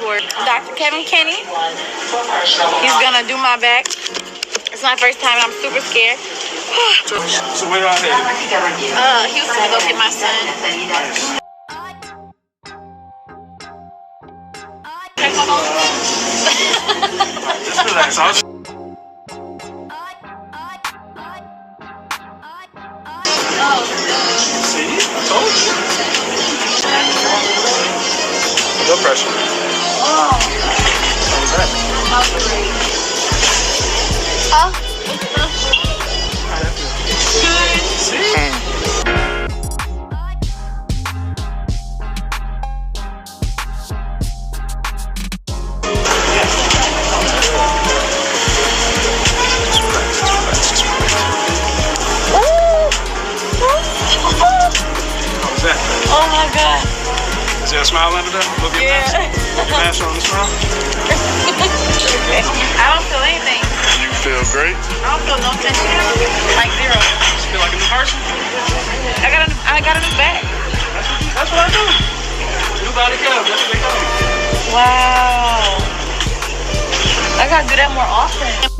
for Dr. Kevin Kenny. He's gonna do my back. It's my first time. I'm super scared. So where y'all headed? Houston to go get my son. Just relax. See, I told you. No pressure. Oh. How was that? Oh. How'd that feel? See? Oh my God. Is there a smile under there? Look at your mask on the smile. I don't feel anything. You feel great? I don't feel no tension. Like zero. You feel like a new person? I got a new bag. That's what I do. New body code. That's what they call me. Wow. I gotta do that more often.